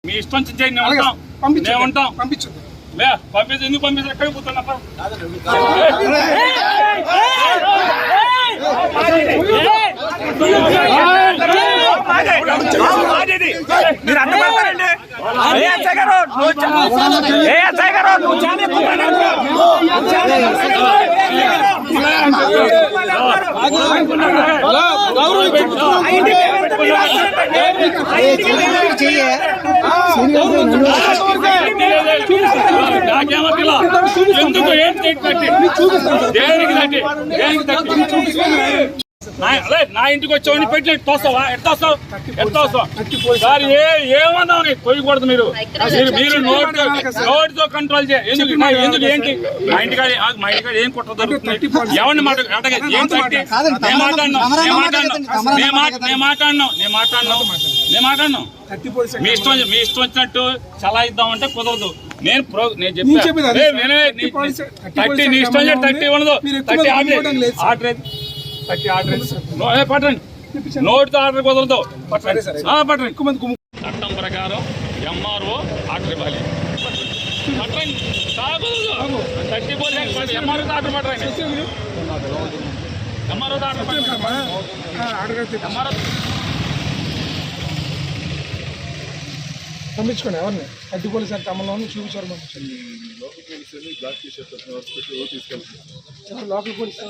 మీ ఇష్టం చేయండి, మేము ఉంటాం. పంపించండి, ఎందుకు పంపించారు? ఎక్కడికి పోతున్నా? మీరు అడ్డుపడతారండి. ఎందుకు ఏంటి నా ఇంటికి వచ్చావని పెట్టి తోస్తావా? ఎట్లా సార్ ఏమన్నా కొయ్యకూడదు. మీరు నోటితో కంట్రోల్ చేయ. ఎందుకు ఏంటి మా ఇంటికాడ ఏం కుట్ర ఎవరిని మాట్లాడినాం. మీ ఇష్టం వచ్చినట్టు చలా ఇద్దామంటే కుదరదు. నేను చెప్పాను నీ ఇష్టం 30 ఉండదు. 30 ఆర్డర్ పట్టండి. నోటితో ఆర్డర్ కుదరదు. పట్టండి. చట్టం ప్రకారం ఎంఆర్ఓ ఆర్డర్ ఇవ్వాలి. పట్టండి. 30 ఎంఆర్ఓ ఆర్డర్ పట్టండి. ఎంఆర్ఓ పంపించుకోండి. ఎవరిని అడ్డు పోలీసు అంటే అమలు చూపించారు. పంపించండి. Local police